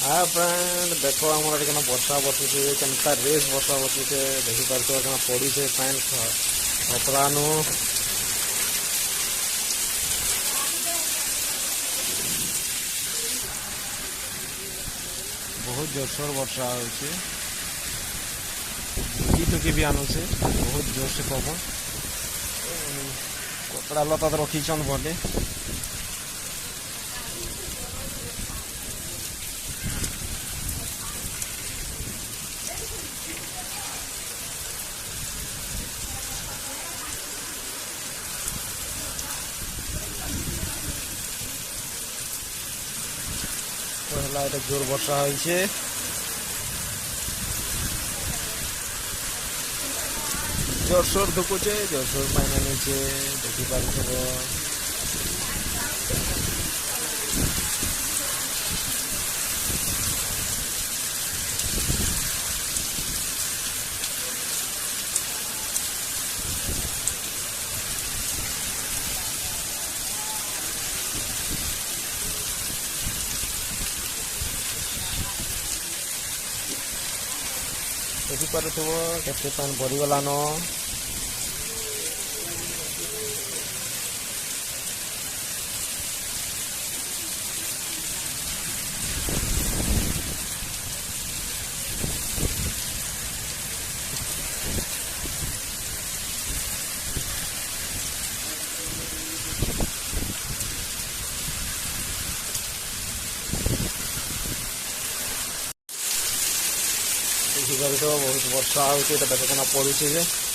हाँ फ्रेंड देख आमर ये वर्षा बसुचे केनता रेस वर्षा बसुचे देखिपार पड़ी से पैंट कपड़ानु बहुत जोरसोर वर्षा होचे टुकी भी आनुचे बहुत जोर से पवन कपड़ा लता तो रखीछन भले पहला এটা জোর বর্ষা হয়েছে জোরসোর ধুকুছে জোরসোর পানি নিচে দেখি পারছো देखिपो केते पानी भरीगलान देखिपार बहुत वर्षा होती पड़ुचे